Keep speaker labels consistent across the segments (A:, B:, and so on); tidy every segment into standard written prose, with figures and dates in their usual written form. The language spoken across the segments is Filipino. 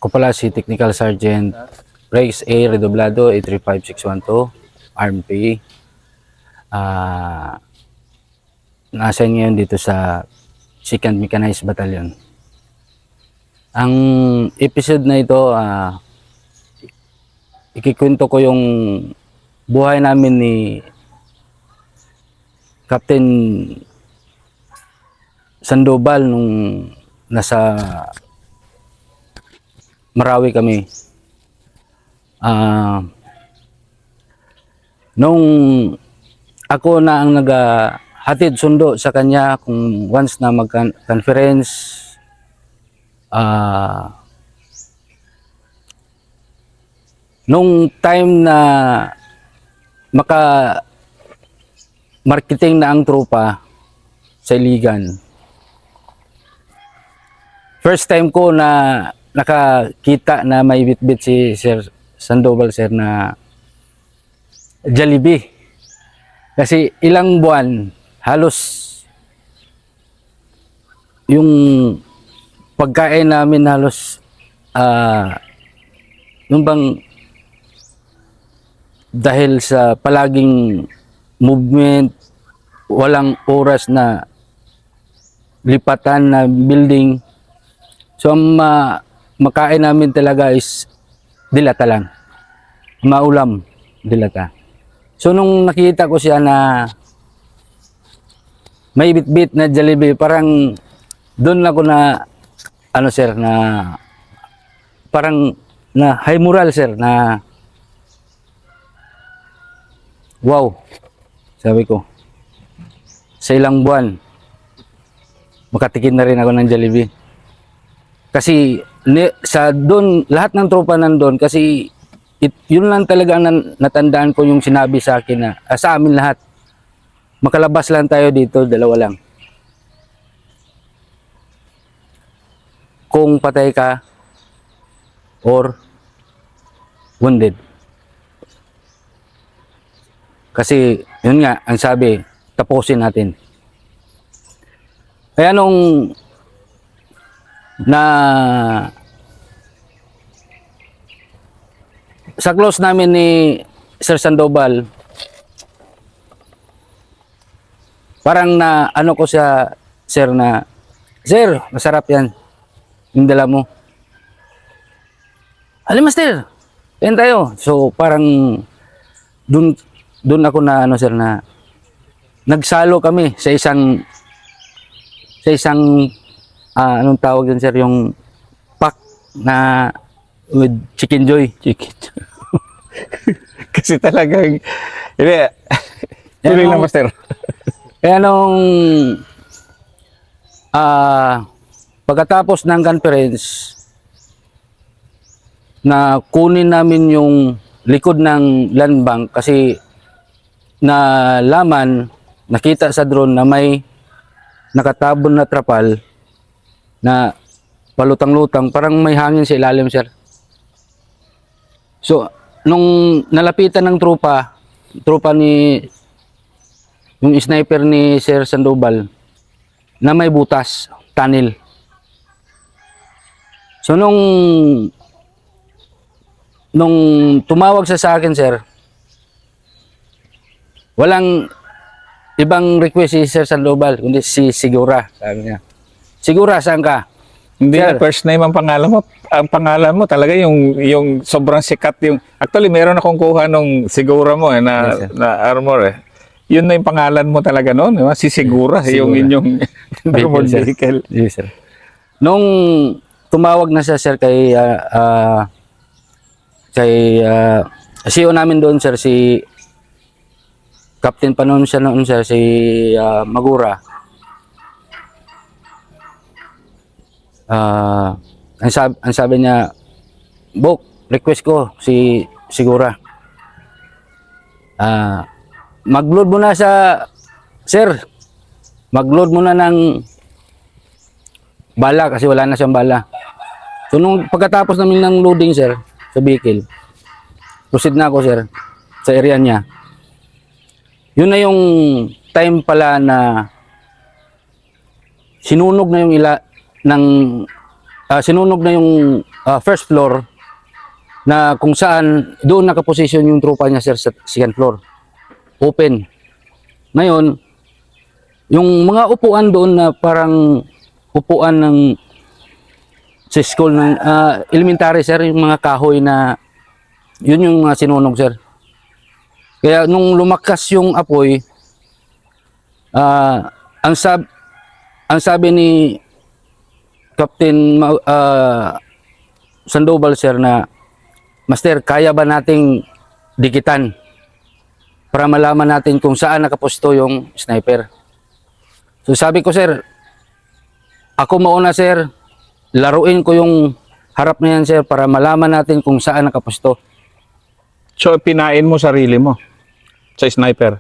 A: Ako pala si Technical Sergeant Rex A. Redoblado, 835612, Arm P. Na-assign ngayon dito sa 2nd Mechanized Battalion. Ang episode na ito, ikikwento ko yung buhay namin ni Captain Sandoval nung nasa Marawi kami. Nung ako na ang naghatid sundo sa kanya kung once na mag-conference, nung time na marketing na ang tropa sa Iligan, first time ko na nakakita na may bitbit si Sir Sandoval, sir, na Jollibee. Kasi ilang buwan, halos yung pagkain namin halos yung bang dahil sa palaging movement, walang oras na lipatan na building. So ang makain namin talaga is dilata lang. Maulam, dilata. So nung nakita ko siya na may bit-bit na Jollibee, parang doon ako na ano, sir, na parang na high moral, sir, na wow, sabi ko, sa ilang buwan makatikim na rin ako ng Jollibee. Kasi sa doon, lahat ng tropa nandoon, kasi yun lang talaga ang natandaan ko, yung sinabi sa akin na sa amin lahat, makalabas lang tayo dito, dalawa lang. Kung patay ka or wounded. Kasi yun nga, ang sabi, tapusin natin. Kaya nung sa close namin ni Sir Sandoval, parang na ano ko siya, sir, na sir, masarap yan yung dala mo. Alam, master, yan tayo. So parang dun ako na ano, sir, na nagsalo kami sa isang anong tawag din, sir, yung pack na with Chicken Joy.
B: Kasi talagang hindi. Tuloy lang, master.
A: Kaya nung pagkatapos ng conference, na kunin namin yung likod ng land bank, kasi nakita sa drone na may nakatabon na trapal na palutang-lutang, parang may hangin sa ilalim, sir. So nung nalapitan ng tropa ni yung sniper ni Sir Sandoval, na may butas, tunnel. So nung tumawag sa akin, sir, walang ibang request si Sir Sandoval kundi si Sigura, sabi niya. Sigura, saan ka?
B: Hindi
A: Sir,
B: na first name ang pangalan mo. Ang pangalan mo talaga yung sobrang sikat, yung actually meron akong kuha nung Sigura mo na,
A: Yes, sir.
B: na armor eh. Yun na yung pangalan mo talaga noon, di ba? Si Sigura, yung
A: Sigura.
B: inyong armored
A: Sir.
B: vehicle.
A: Yes, sir. Nung tumawag na siya, sir, kay CEO namin doon, sir, si Captain pa noon siya noon, sir, si Magura. Ang sabi niya, Bok, request ko si Sigura. Mag-load mo na sir, mag-load mo na ng bala kasi wala na siyang bala. So nung pagkatapos namin ng loading, sir, sa vehicle, proceed na ako, sir, sa area niya. Yun na yung time pala na sinunog na yung ng sinunog na yung first floor na kung saan doon nakaposisyon yung tropa niya sir sa second floor. Open. Ngayon, yung mga upuan doon na parang upuan ng sa school ng elementary sir, yung mga kahoy na yun yung mga sinunog sir. Kaya nung lumakas yung apoy, ang sabi ni Captain Sandoval sir na, Master, kaya ba nating dikitan para malaman natin kung saan nakapusto yung sniper? So sabi ko sir, ako mauna sir, laruin ko yung harap na yan sir para malaman natin kung saan nakapusto.
B: So, pinain mo sarili mo sa sniper?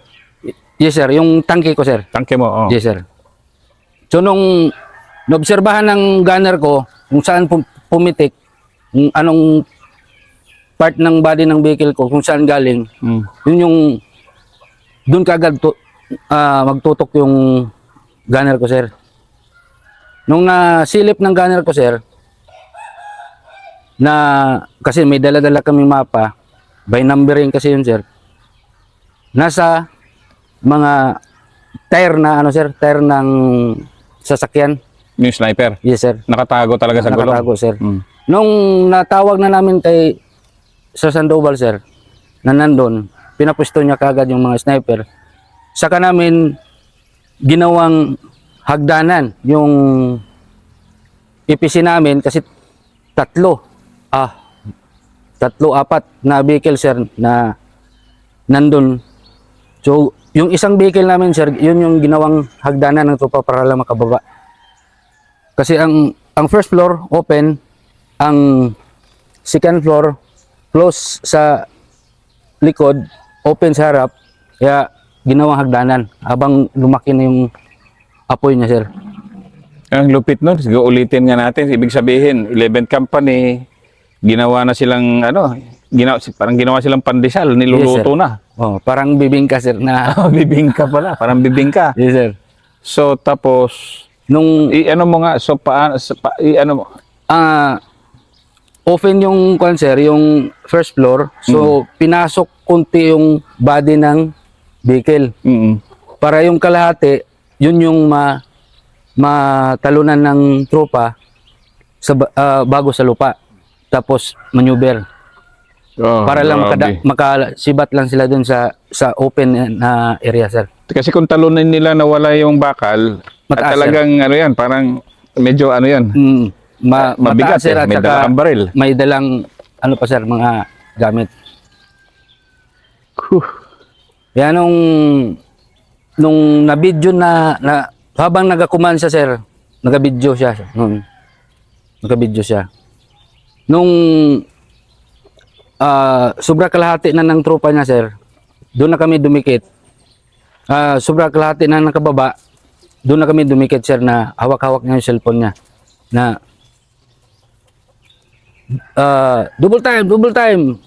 A: Yes sir, yung tangke ko sir.
B: Tangke mo, oh.
A: Yes sir. So nung naobserbahan ng gunner ko kung saan pumitik, kung anong part ng body ng vehicle ko, kung saan galing, yun yung doon kagad magtutok yung gunner ko sir. Nung nasilip ng gunner ko sir, na kasi may dala-dala kaming mapa, by numbering kasi yun sir, nasa mga tire na ano sir, tire ng sasakyan.
B: Yung sniper?
A: Yes sir.
B: Nakatago talaga sa gulong?
A: Nakatago sir. Nung natawag na namin kay Sir Sandoval sir, na nandun, pinapusto niya kagad yung mga sniper. Saka namin ginawang hagdanan yung IPC namin kasi tatlo, apat na vehicle sir na nandun. So, yung isang vehicle namin sir, yun yung ginawang hagdanan ng tropa para lang makababa. Kasi ang first floor open, ang second floor close sa likod, open sa harap, kaya ginawang hagdanan habang lumaki na yung apoy niya sir.
B: Ang lupit nun, sige ulitin nga natin. Ibig sabihin, 11 company, ginawa na silang, parang ginawa silang pandesal, niluluto
A: Yes,
B: na.
A: Oh, parang bibingka sir na.
B: Bibingka pala, parang bibingka.
A: Yes sir.
B: So, tapos,
A: Nung
B: ano mo nga, so paano, mo?
A: open yung sir, yung first floor. So pinasok kunti yung body ng vehicle. Para yung kalahati, yun yung matalunan ng tropa sa bago sa lupa. Tapos maneuver. Para lang makasibat lang sila dun sa open na area sir.
B: Kasi kung talunan nila nawala yung bakal, at talagang sir, yan, parang medyo yan. Mabigat
A: sir, at
B: may dalang baril.
A: May dalang pa sir, mga gamit. Yan nung na-video na habang nagakuman siya sir, nag-video siya. Nag-video siya. Nung sobra kalahati na ng tropa niya sir, doon na kami dumikit. Sobra kalahati na nakababa, doon na kami dumikit sir na hawak-hawak niya yung cellphone niya. Na double time.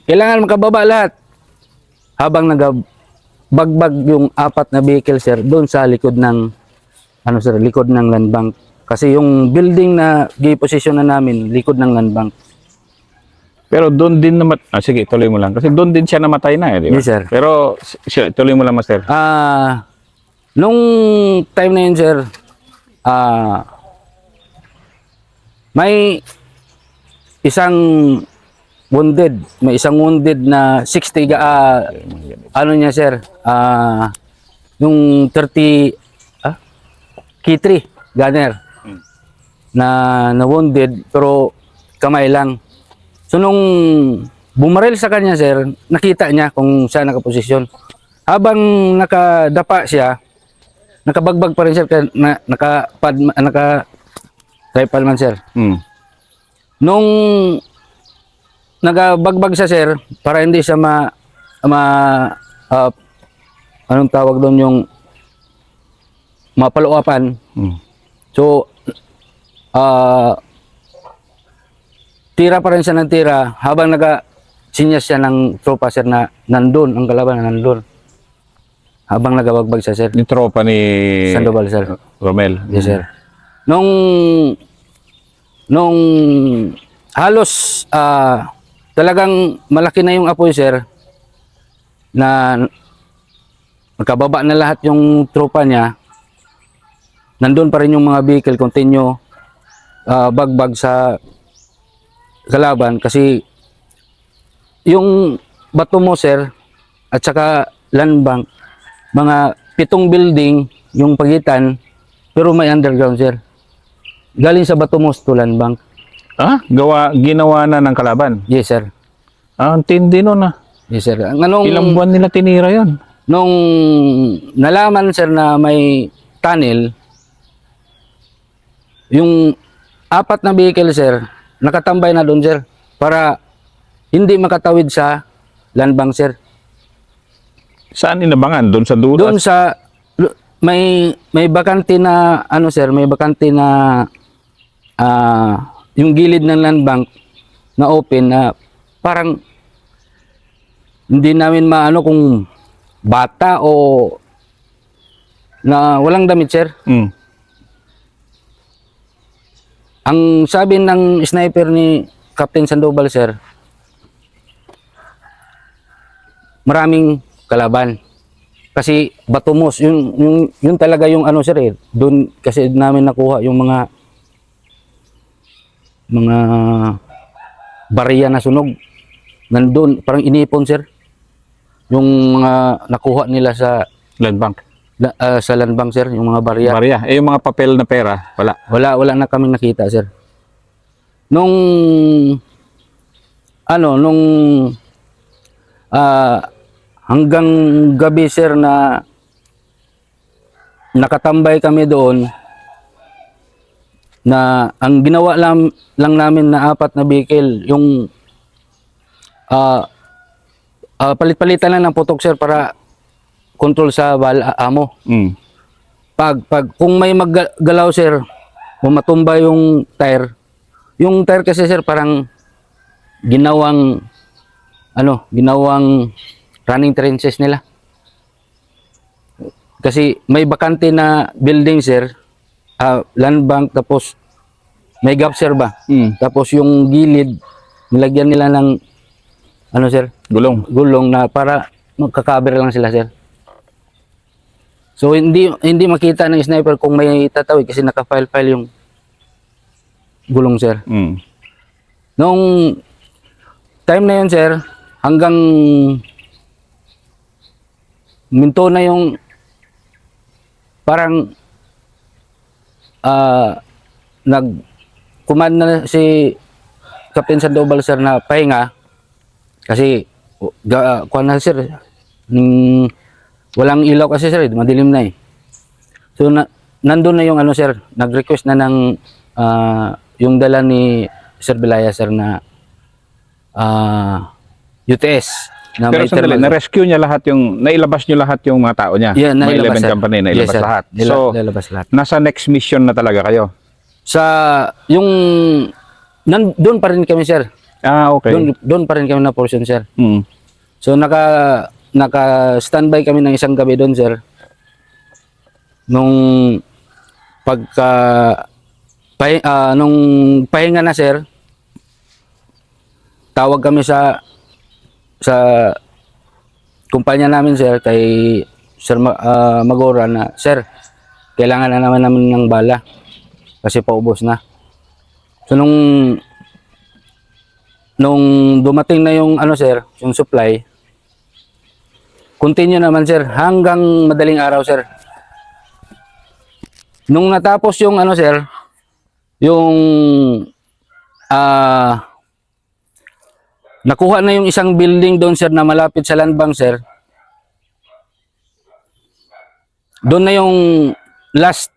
A: Kailangan makababa lahat. Habang nagabagbag yung apat na vehicle sir doon sa likod ng likod ng land bank. Kasi yung building na position na namin likod ng land bank.
B: Pero doon din sige, tuloy mo lang. Kasi doon din siya namatay na di ba?
A: Yes sir.
B: Pero tuloy mo lang master.
A: Nung time na yun sir, may isang wounded na 60 niya sir, yung 30 K3 gunner na wounded pero kamay lang. So nung bumaril sa kanya sir, nakita niya kung saan nakaposisyon. Habang nakadapa siya, nakabagbag pa rin sir, naka-tripod man sir. Nung nagabagbag siya sir, para hindi siya anong tawag doon, yung mapaluapan. So tira pa rin siya ng tira habang sinyas siya ng tropa sir na nandun, ang kalaban na nandun. Habang nagabagbag siya sir.
B: Yung tropa ni
A: Sandoval sir.
B: Romel.
A: Yes sir. Nung nung halos talagang malaki na yung apoy, sir, na nakababa na lahat yung tropa niya, nandun pa rin yung mga vehicle, continue bagbag sa kalaban kasi yung bato mo, sir, at saka land bank, mga 7 building yung pagitan, pero may underground, sir. Galing sa bato mo to land bank.
B: Ginawa na ng kalaban.
A: Yes, sir.
B: Ang tindi nun ah.
A: Yes, sir. Anong,
B: Ilang buwan nila tinira yon?
A: nung nalaman, sir, na may tunnel, yung 4 na vehicle, sir, nakatambay na doon, sir, para hindi makatawid sa land bank, sir.
B: Saan inabangan? Doon sa dulo?
A: Doon sa may bakante na ano, sir, may bakante na yung gilid ng land bank na open na parang hindi namin maano kung bata o na walang damit, sir.
B: Mm.
A: Ang sabi ng sniper ni Captain Sandoval, sir, maraming kalaban. Kasi batumos, yun talaga yung ano, sir, eh. Doon kasi namin nakuha yung mga bariya na sunog. Nandun, parang inipon, sir. Yung mga nakuha nila sa
B: Land bank.
A: sa land bank, sir, yung mga bariya.
B: Barya. Yung mga papel na pera, wala.
A: Wala na kaming nakita, sir. Nung hanggang gabi, sir, na nakatambay kami doon, na ang ginawa lang namin na 4 na vehicle, yung palit-palitan lang ng putok, sir, para control sa amo.
B: Mm.
A: Pag kung may maggalaw, sir, kung matumba yung tire kasi, sir, parang ginawang running trenches nila. Kasi may bakante na building, sir, land bank, tapos may gap, sir, ba?
B: Mm.
A: Tapos yung gilid, nilagyan nila ng sir, gulong na para magkakaber lang sila, sir. So hindi makita ng sniper kung may tatawid kasi naka-file yung gulong, sir.
B: Mm.
A: Nung time na yun, sir, hanggang minto na yung parang nag-command na si Captain Sandoval, sir, na pahinga kasi kuha na, sir, walang ilaw kasi, sir, madilim na eh. So nandun na yung sir, nag-request na ng yung dala ni Sir Bilaya, sir, na UTS na
B: Pero
A: may
B: sandali,
A: thermal.
B: na-rescue niya lahat nailabas niyo lahat yung mga tao niya.
A: Yeah,
B: May
A: nailabas,
B: 11
A: sir.
B: company, nailabas
A: Yes, sir.
B: lahat. So,
A: Nailabas lahat.
B: nasa next mission na talaga kayo?
A: Sa yung doon pa rin kami, sir.
B: Okay.
A: Doon pa rin kami na portion, sir.
B: Mm.
A: So naka-standby kami ng isang gabi doon, sir. Nung nung pahinga na, sir, tawag kami sa kumpanya namin, sir, kay Sir Magora na, sir, kailangan na namin ng bala kasi paubos na. So nung dumating na yung sir, yung supply, continue naman, sir, hanggang madaling araw, sir. Nung natapos yung sir, yung nakuha na yung isang building doon, sir, na malapit sa land bank, sir. Doon na yung last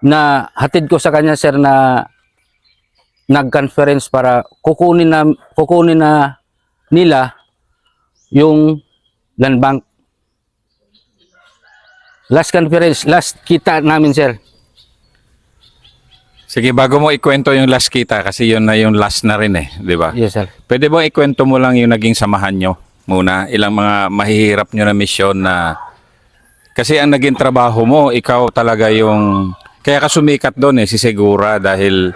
A: na hatid ko sa kanya, sir, na nag-conference para kukunin na nila yung land bank. Last conference, last kita namin, sir.
B: Sige, bago mo ikwento yung last kita, kasi yun na yung last na rin eh, di ba?
A: Yes, sir.
B: Pwede bang ikwento mo lang yung naging samahan nyo muna? Ilang mga mahihirap nyo na misyon na... Kasi ang naging trabaho mo, ikaw talaga yung... Kaya ka sumikat doon si Segura, dahil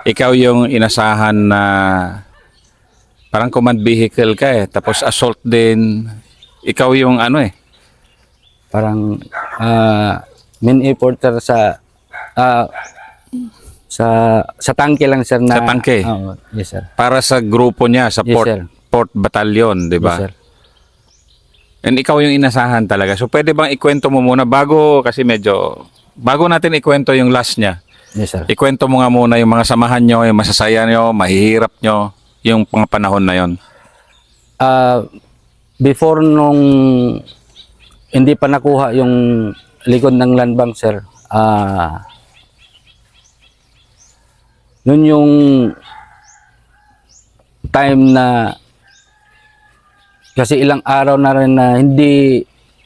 B: ikaw yung inasahan na parang command vehicle ka eh. Tapos assault din. Ikaw yung ano eh.
A: Parang main importer ah, sa tangke lang sir na
B: Sa tangke?
A: Oo, yes sir.
B: Para sa grupo niya, sa
A: Yes,
B: port,
A: sir.
B: port battalion, di
A: Yes
B: ba?
A: sir.
B: And ikaw yung inasahan talaga. So pwede bang ikwento mo muna kasi medyo, bago natin ikwento yung last niya,
A: Yes sir.
B: ikwento mo nga muna yung mga samahan nyo, yung masasaya nyo, mahihirap nyo, yung mga panahon na yon.
A: Before nung hindi pa nakuha yung likod ng land bank sir, yun yung time na kasi ilang araw na rin na hindi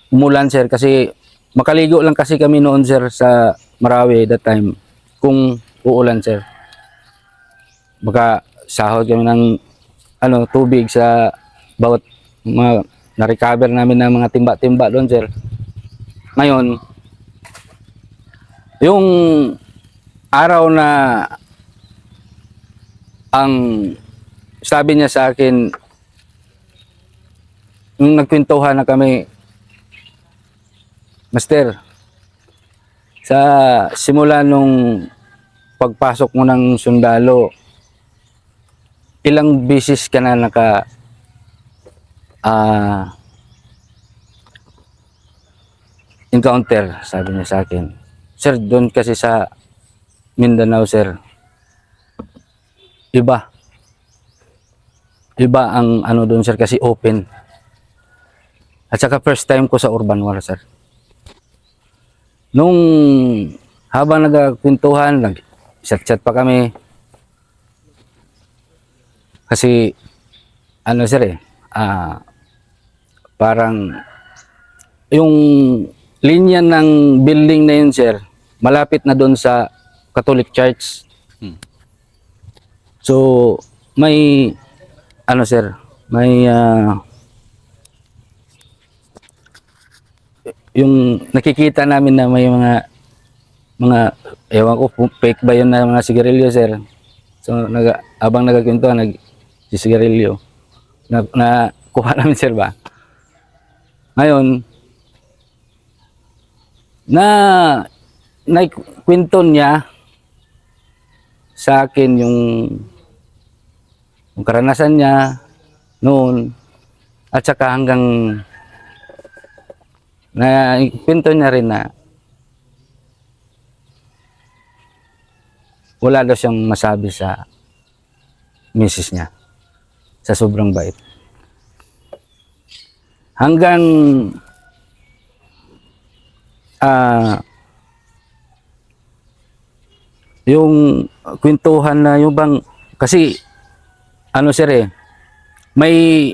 A: umulan sir kasi makaligo lang kasi kami noon sir sa Marawi that time kung uulan sir. Baka sahod kami ng tubig sa bawat mga na-recover namin ng mga timba-timba doon sir. Ngayon, yung araw na ang sabi niya sa akin, nung nagkwentuhan na kami, Master, sa simula nung pagpasok mo ng sundalo, ilang beses ka na encounter, sabi niya sa akin. Sir, doon kasi sa Mindanao, sir, iba ang doon sir kasi open. At saka first time ko sa urban war sir. Nung habang nagkwentuhan, nag-chat-chat pa kami. Kasi sir parang yung linya ng building na yun sir, malapit na doon sa Catholic Church. So may sir, may yung nakikita namin na may mga ewan ko fake ba yun na mga sigarilyo sir. So habang nagkakwentuhan sigarilyo na kuha namin sir ba. Ngayon naikwento niya sa akin yung karanasan niya noon at saka hanggang na kwento niya rin na wala daw siyang masabi sa misis niya sa sobrang bait. Hanggang yung kwentuhan na yung bang kasi sir may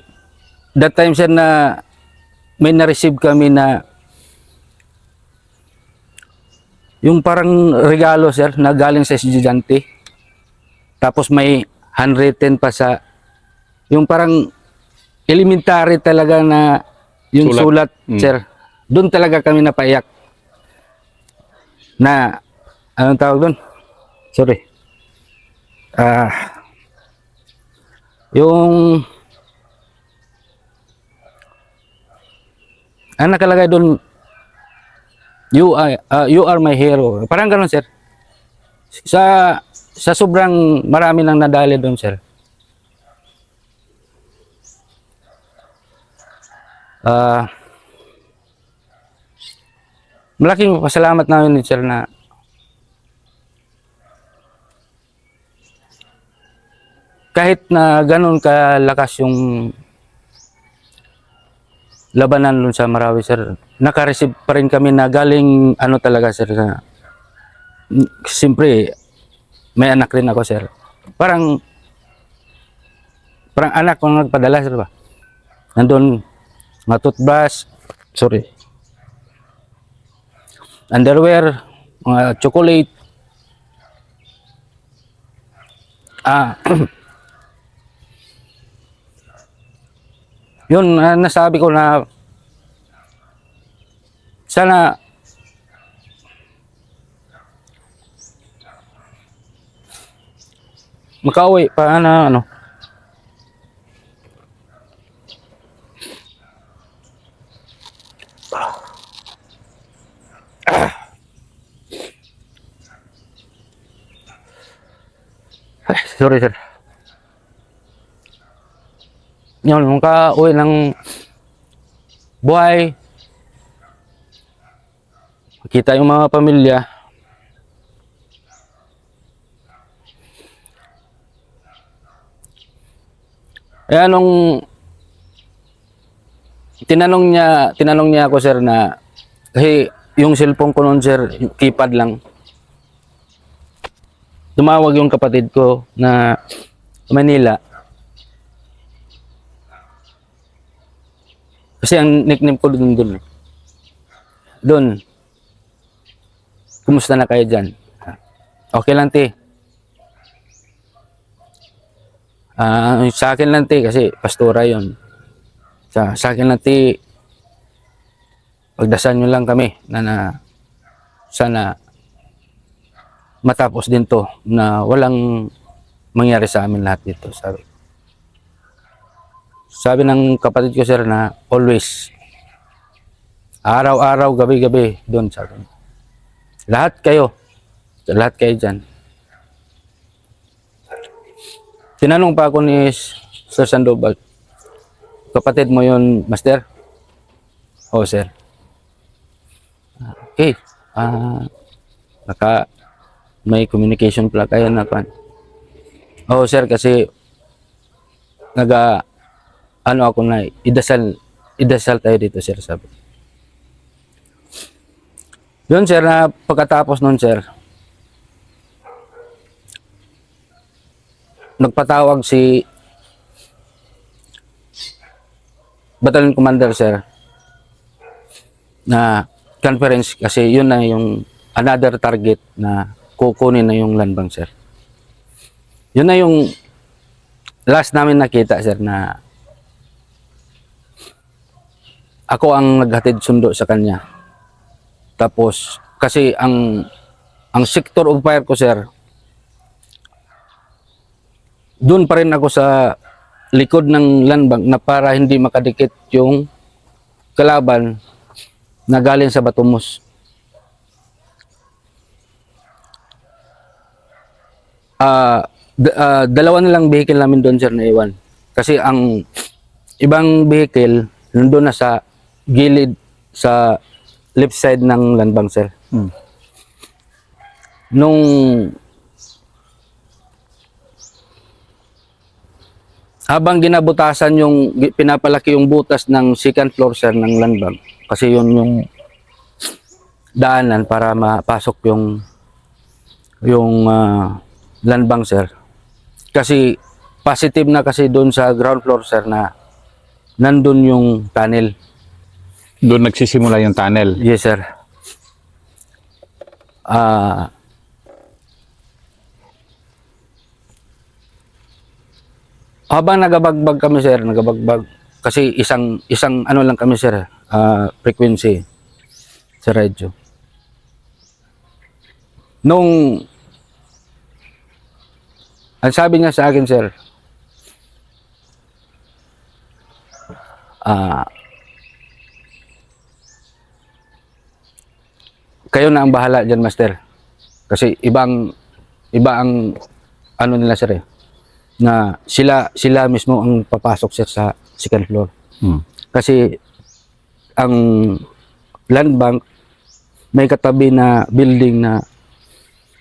A: that time sir na may na-receive kami na yung parang regalo sir na galing sa estudyante. Tapos may handwritten pa sa yung parang elementary talaga na yung sulat, sir. Doon talaga kami napaiyak. Na anong tawag doon? Sorry. Yung nakalagay doon, you are my hero. Parang gano'n, sir. Sa sobrang marami nang nadali doon, sir. Malaking pasalamat namin, sir, na kahit na gano'n kalakas yung labanan dun sa Marawi, sir, naka-receive pa rin kami na galing talaga, sir, na siyempre may anak rin ako, sir. Parang anak ko nagpadala, sir, ba? Nandun mga toothbrush, sorry, underwear, mga chocolate, yun, nasabi ko na sana makauwi pa na ano. Ay, sorry sir. Yun, makauwi ng buhay. Kita yung mga pamilya. Kaya nung tinanong niya ako sir na kasi yung cellphone ko noon sir, yung keypad lang. Tumawag yung kapatid ko na Manila. Kasi ang nickname ko doon. Doon. Kumusta na kayo dyan? Okay lang, te. Sa akin lang, te, kasi pastora yon. Sa akin lang, te, pagdasal nyo lang kami na sana matapos din to na walang mangyari sa amin lahat dito, sabi ng kapatid ko sir na always araw-araw, gabi-gabi doon sa akin. Lahat kayo dyan. Tinanong pa ako ni Sir Sandoval, kapatid mo yun, master? Oo, sir. Okay. Baka may communication pala kayo na kan. Oo, sir, kasi ako na, idasal tayo dito, sir, sabi. Yun, sir, na pagkatapos nun, sir, nagpatawag si Battalion Commander, sir, na conference kasi yun na yung another target na kukunin na yung land bank, sir. Yun na yung last namin nakita, sir, na ako ang naghatid sundo sa kanya. Tapos kasi ang sector of fire ko, sir, doon pa rin ako sa likod ng land bank na para hindi makadikit yung kalaban na galing sa Batumos. Dalawa na lang vehicle namin doon, sir, na iwan. Kasi ang ibang vehicle nandun na sa gilid sa left side ng land bank, sir. Nung habang ginabutasan yung pinapalaki yung butas ng second floor, sir, ng land bank, kasi yun yung daanan para mapasok yung land bank, sir. Kasi positive na kasi doon sa ground floor, sir, na nandun yung tunnel.
B: Doon nagsisimula yung tunnel.
A: Yes, sir. Habang nagabagbag kami, sir, kasi isang ano lang kami, sir, frequency sa radyo. Nung ang sabi niya sa akin, sir, kayo na ang bahala dyan, master. Kasi iba ang ano nila, sir, na sila mismo ang papasok, sir, sa second floor. Kasi ang land bank may katabi na building na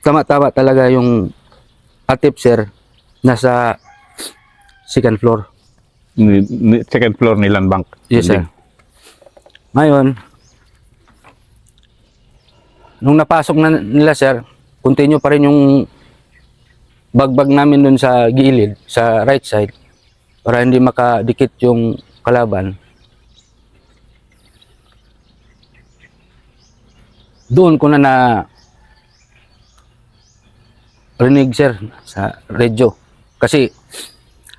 A: tama-tama talaga yung atip, sir, nasa second floor.
B: Second floor ni land bank.
A: Yes, sir. Ngayon, nung napasok na nila, sir, continue pa rin yung bagbag namin dun sa gilid, sa right side, para hindi makadikit yung kalaban. Doon ko na rinig, sir, sa radyo. Kasi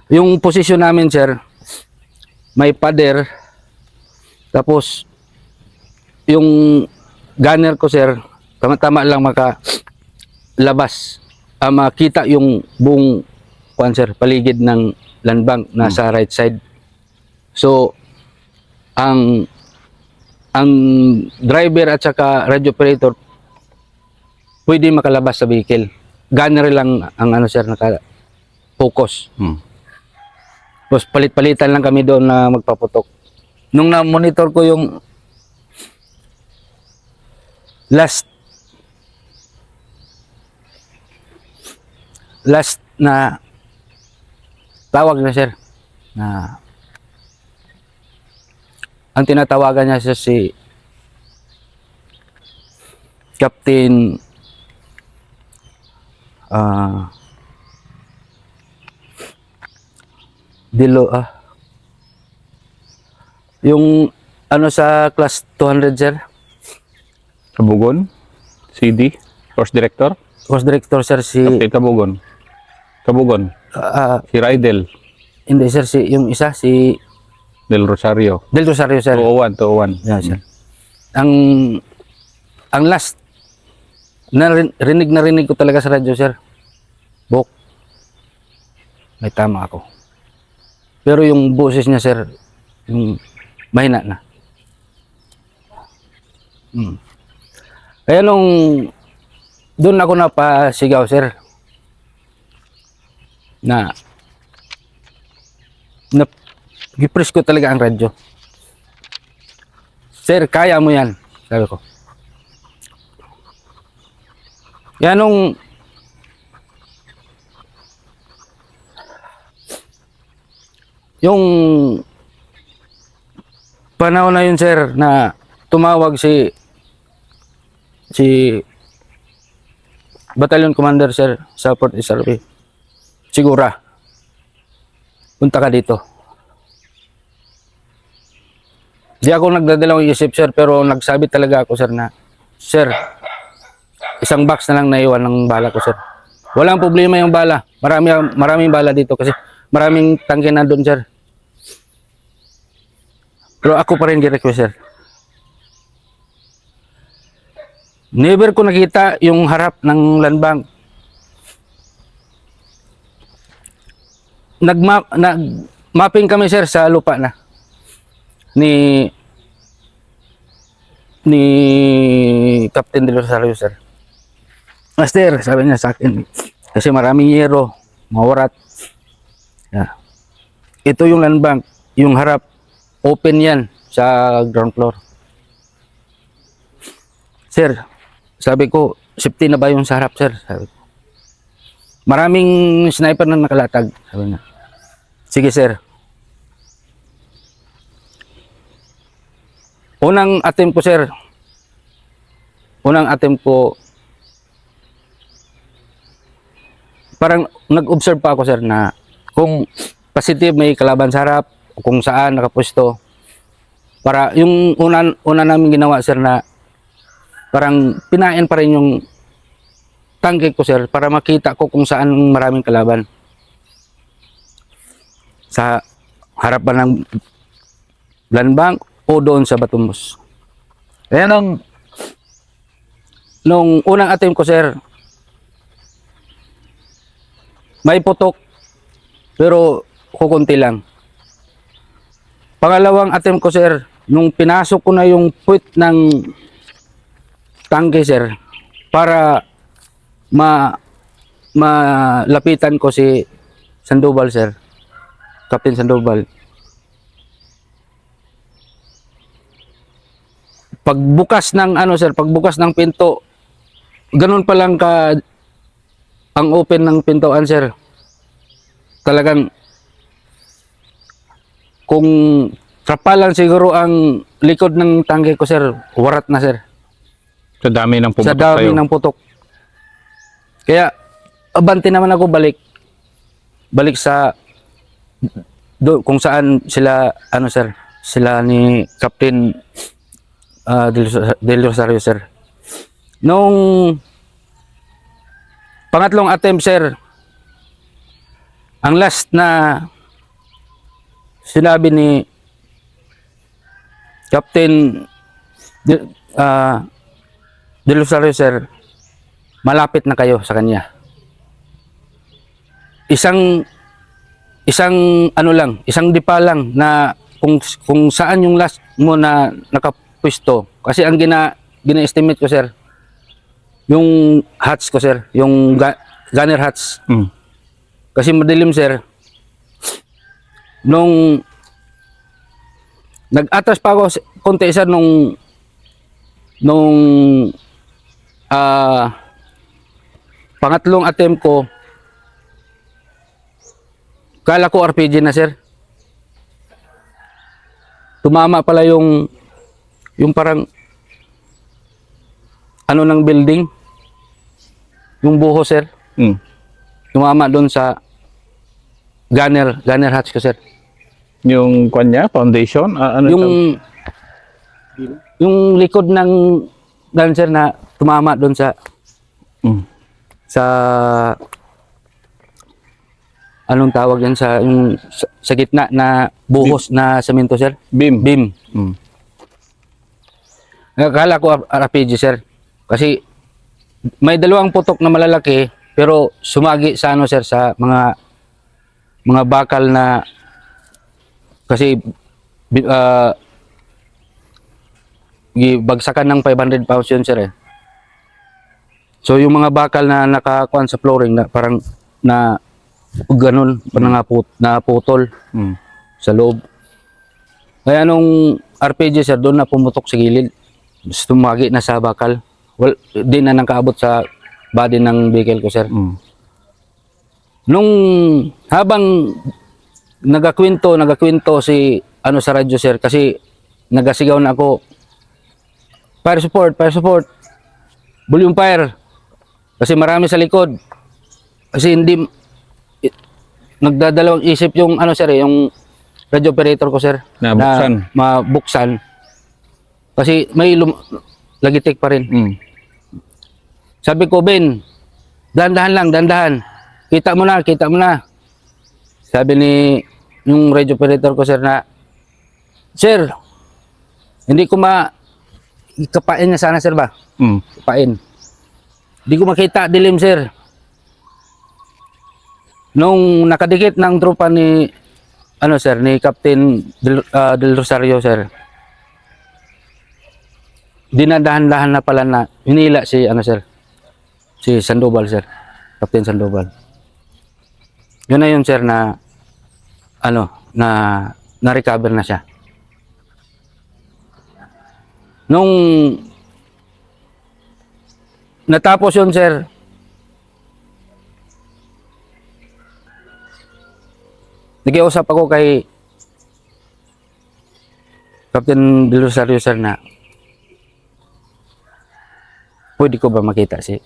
A: yung posisyon namin, sir, may pader, tapos yung gunner ko, sir, tama-tama lang makalabas, makita yung buong kuan sir, paligid ng land bank nasa right side. So ang driver at saka radio operator pwede makalabas sa vehicle. Gunner lang ang ano sir naka-focus. Tapos palit-palitan lang kami doon na magpaputok. Nung na-monitor ko yung last na tawag na sir na ang tinatawagan niya siya si Captain Dilo yung ano sa class 200 sir,
B: Kabugon? CD? Course Director?
A: course director sir si
B: Captain Kabugon? Kabugon? Si Rydel?
A: hindi sir si yung isa si
B: Del Rosario?
A: Del Rosario sir.
B: 201, 201.
A: Yeah, sir. Ang last na rinig ko talaga sa radyo sir. Bok. May tama ako. Pero yung boses niya sir, yung mahina na. Kaya nung doon ako napasigaw sir na gipress ko talaga ang radyo. Sir, kaya mo yan, sabi ko. Yan nung yung panahon na yun sir na tumawag si Battalion Commander sir sa Port SRP. Sigura punta ka dito. Di ako nagdadalawang isip sir, pero nagsabi talaga ako sir na, sir, isang box na lang naiwan ng bala ko sir. Walang problema yung bala. Maraming bala dito kasi maraming tangke na doon sir. Pero ako pa rin gi-request sir. Never ko nakita yung harap ng land bank. Nag-mapping kami sir sa lupa na ni Captain De Rosario sir. Master, sabi niya sa akin, kasi maraming yero, mawarat. Yeah. Ito yung land bank, yung harap, open yan sa ground floor. Sir, sabi ko, safety na ba yung sa harap sir? Sabi ko. Maraming sniper na nakalatag, sabi niya. Sige sir. Unang attempt ko sir, parang nag-observe pa ako sir na kung positive may kalaban sa harap, kung saan nakapwesto. Para yung una namin ginawa sir na parang pinain pa rin yung tangke ko sir para makita ko kung saan maraming kalaban. Sa harap ba ng land bank o doon sa Batumbos. Kaya nung unang attempt ko sir, may putok pero kukunti lang. Pangalawang attempt ko sir, nung pinasok ko na yung puwit ng tangke sir para malapitan ko si Sandoval sir, Captain Sandoval. Pagbukas ng pagbukas ng pinto, ganun pa lang ka ang open ng pintuan sir. Talagang kung trapalan siguro ang likod ng tangke ko sir, warat na sir.
B: Sa dami ng pumatok
A: Sa dami
B: sa'yo.
A: ng putok. Kaya abante naman ako balik sa kung saan sila sila ni Captain Del Rosario sir. Nung pangatlong attempt sir, ang last na sinabi ni Captain Del Rosario sir, malapit na kayo sa kanya. isang ano lang, isang dipa lang na kung saan yung last mo na nakapwesto. Kasi ang gina-estimate ko sir, yung hatch ko sir, yung gunner hatch.
B: Mm.
A: Kasi madilim sir. Nung nag-atras pa ako konti sir nung pangatlong attempt ko, kala ko RPG na sir. Tumama pala yung parang ano ng building. Yung buho sir.
B: Mm.
A: Tumama doon sa gunner hatch ko sir.
B: Yung kanya, foundation, ano ito?
A: Yung likod ng gun sir na tumama doon sa
B: Mm.
A: sa anong tawag yan sa yung sa gitna na buhos na semento sir.
B: Beam.
A: Beam.
B: Mm.
A: Akala ko RPG sir. Kasi may dalawang putok na malalaki pero sumagi sa ano sir sa mga bakal na kasi bagsakan ng 500 pounds yun sir eh. So yung mga bakal na nakakuan sa flooring na parang na ganun na putol
B: Mm.
A: sa loob. Kaya nung RPG sir doon na pumutok sa gilid. Tumagi na sa bakal. Well, di na nakaabot sa body ng vehicle ko sir.
B: Mm.
A: Nung habang nagakwento si ano sa radyo sir kasi nagasigaw na ako, fire support, volume fire. Kasi marami sa likod. Kasi hindi nagdadalawang isip yung ano sir yung radio operator ko sir
B: Na buksan.
A: mabuksan. Kasi may lagitik pa rin.
B: Mm.
A: Sabi ko, Ben, dahan-dahan lang, dahan-dahan. Kita mo na. Sabi ni yung radio operator ko sir na, sir, hindi ko kapain niya sana sir ba?
B: Mm.
A: Kapain. Hindi ko makita, dilim sir. Nung nakadikit ng tropa ni ano sir, ni Captain Del Rosario sir. Dinadahan-dahan na pala na hinila si ano sir. Si Sandoval sir. Captain Sandoval. Yun na yun sir na ano na recover na siya. Nung natapos yun sir, nakiusap ako kay Captain Del Rosario sir na pwede ko ba makita si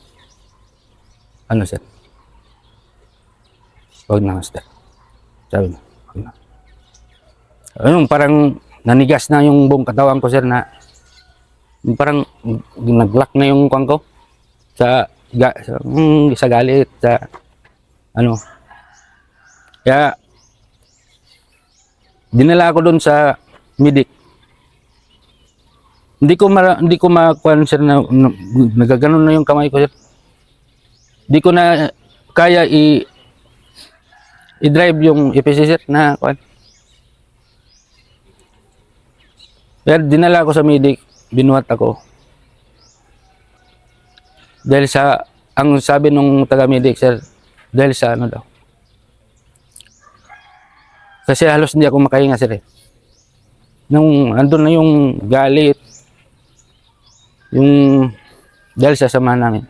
A: ano sir? Huwag na master. Sabi niya, huwag na. Ayun, parang nanigas na yung buong katawan ko sir na yung parang nag-lock na yung kuwang ko sa galit sa ano. Kaya dinala ko doon sa medic. Hindi ko makuan sir na nagaganon na yung kamay ko sir. Hindi ko na kaya i-drive yung EPC sir na kuan. Kaya dinala ko sa medic, binuhat ako. Dahil sa ang sabi nung taga-medic sir, dahil sa ano daw. Kasi halos hindi ako makahinga sir eh. Nung andun na yung galit, yung dahil sa samahan namin.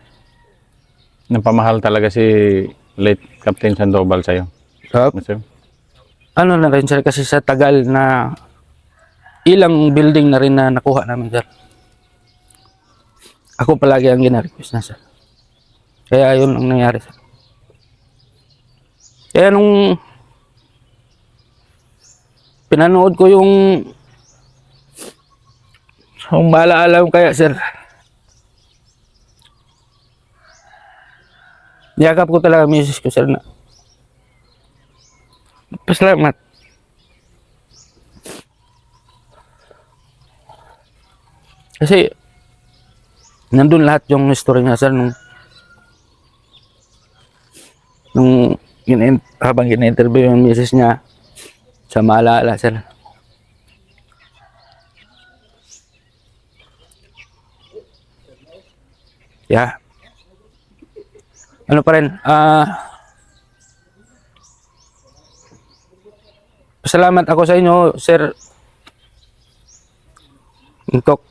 B: Napamahal talaga si late Captain Sandoval sa'yo. Sir?
A: Ano na rin sir, kasi sa tagal na ilang building na rin na nakuha namin sir. Ako palagi ang gina-request na sir. Kaya yun ang nangyari sir. Kaya nung pinanood ko yung maalaala ko kaya sir, niyakap ko talaga misis ko sir na pasalamat. Kasi nandun lahat yung history niya sir nung habang gina-interview yung misis niya, sa maalala, sir. Yeah. Ano pa rin, pasalamat ako sa inyo, Sir Intok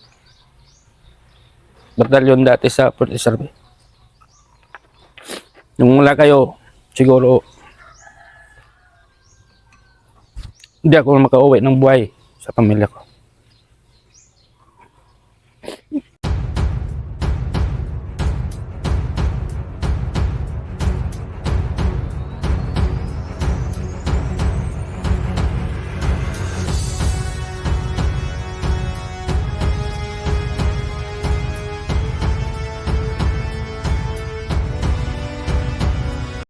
A: Batalyon dati sa Port Reserve. Nung wala kayo, siguro hindi ako makauwi ng buhay sa pamilya ko.